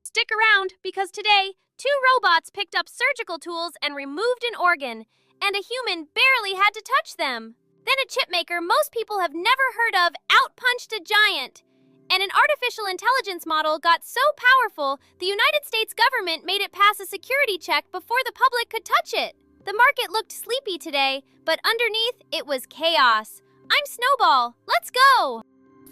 Stick around, because today, two robots picked up surgical tools and removed an organ, and a human barely had to touch them. Then a chipmaker most people have never heard of outpunched a giant. And an artificial intelligence model got so powerful, the United States government made it pass a security check before the public could touch it. The market looked sleepy today, but underneath, it was chaos. I'm Snowball. Let's go!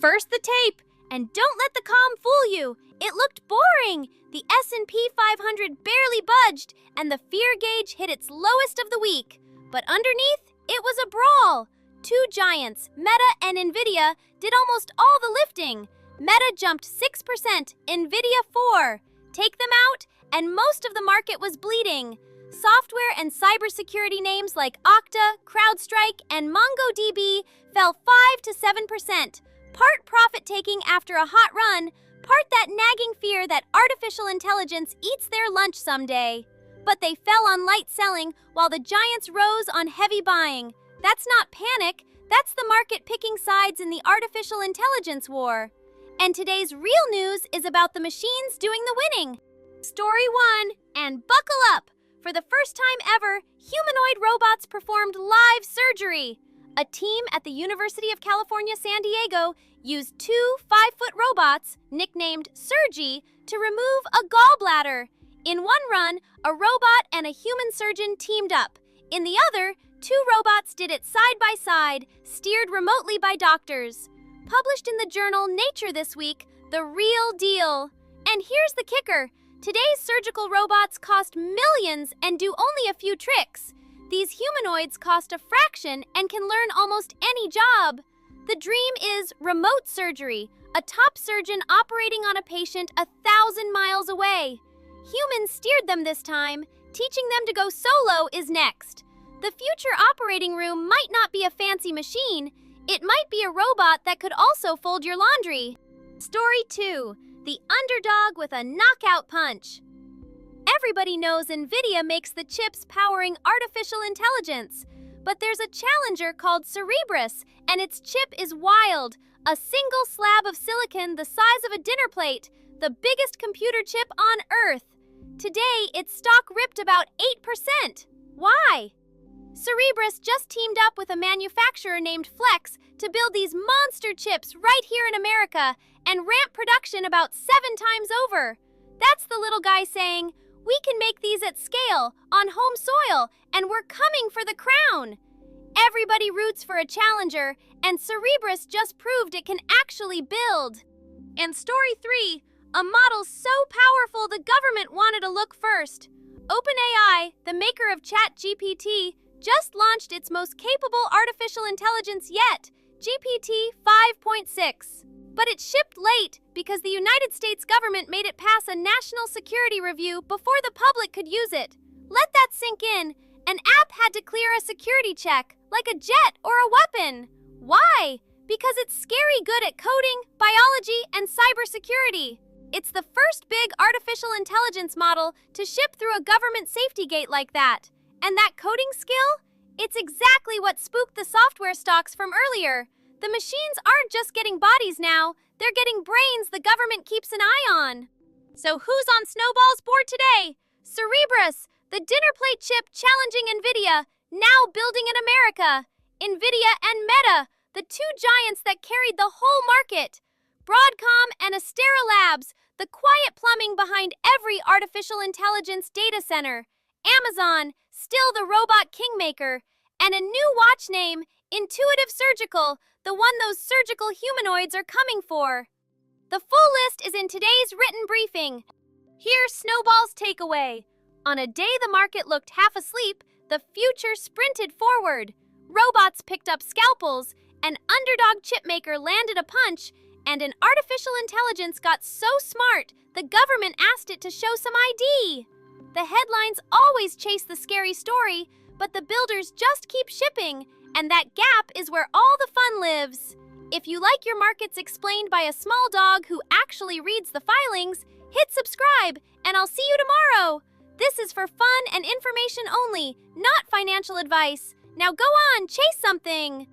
First the tape, and don't let the comm fool you. It looked boring. The S&P 500 barely budged, and the fear gauge hit its lowest of the week. But underneath, it was a brawl. Two giants, Meta and Nvidia, did almost all the lifting. Meta jumped 6%, Nvidia 4%. Take them out, and most of the market was bleeding. Software and cybersecurity names like Okta, CrowdStrike, and MongoDB fell 5 to 7%. Part profit-taking after a hot run, part that nagging fear that artificial intelligence eats their lunch someday. But they fell on light selling while the giants rose on heavy buying. That's not panic, that's the market picking sides in the artificial intelligence war. And today's real news is about the machines doing the winning. Story 1, and buckle up! For the first time ever, humanoid robots performed live surgery. A team at the University of California, San Diego used two 5-foot robots, nicknamed Surgy, to remove a gallbladder. In one run, a robot and a human surgeon teamed up. In the other, two robots did it side by side, steered remotely by doctors. Published in the journal Nature this week, the real deal. And here's the kicker. Today's surgical robots cost millions and do only a few tricks. These humanoids cost a fraction and can learn almost any job. The dream is remote surgery, a top surgeon operating on a patient 1,000 miles away. Humans steered them this time. Teaching them to go solo is next. The future operating room might not be a fancy machine. It might be a robot that could also fold your laundry. Story 2, the underdog with a knockout punch. Everybody knows Nvidia makes the chips powering artificial intelligence. But there's a challenger called Cerebras, and its chip is wild. A single slab of silicon the size of a dinner plate, the biggest computer chip on Earth. Today, its stock ripped about 8%. Why? Cerebras just teamed up with a manufacturer named Flex to build these monster chips right here in America and ramp production about 7 times over. That's the little guy saying, "We can make these at scale, on home soil, and we're coming for the crown." Everybody roots for a challenger, and Cerebras just proved it can actually build. And story 3, a model so powerful the government wanted to look first. OpenAI, the maker of ChatGPT, just launched its most capable artificial intelligence yet, GPT 5.6. But it shipped late because the United States government made it pass a national security review before the public could use it. Let that sink in. An app had to clear a security check, like a jet or a weapon. Why? Because it's scary good at coding, biology, and cybersecurity. It's the first big artificial intelligence model to ship through a government safety gate like that. And that coding skill? It's exactly what spooked the software stocks from earlier. The machines aren't just getting bodies now, they're getting brains the government keeps an eye on. So who's on Snowball's board today? Cerebras, the dinner plate chip challenging Nvidia, now building in America. Nvidia and Meta, the two giants that carried the whole market. Broadcom and Astera Labs, the quiet plumbing behind every artificial intelligence data center. Amazon, still the robot kingmaker. And a new watch name, Intuitive Surgical, the one those surgical humanoids are coming for. The full list is in today's written briefing. Here's Snowball's takeaway. On a day the market looked half asleep, the future sprinted forward. Robots picked up scalpels, an underdog chipmaker landed a punch, and an artificial intelligence got so smart, the government asked it to show some ID. The headlines always chase the scary story, but the builders just keep shipping, and that gap is where all the fun lives. If you like your markets explained by a small dog who actually reads the filings, hit subscribe, and I'll see you tomorrow. This is for fun and information only, not financial advice. Now go on, chase something.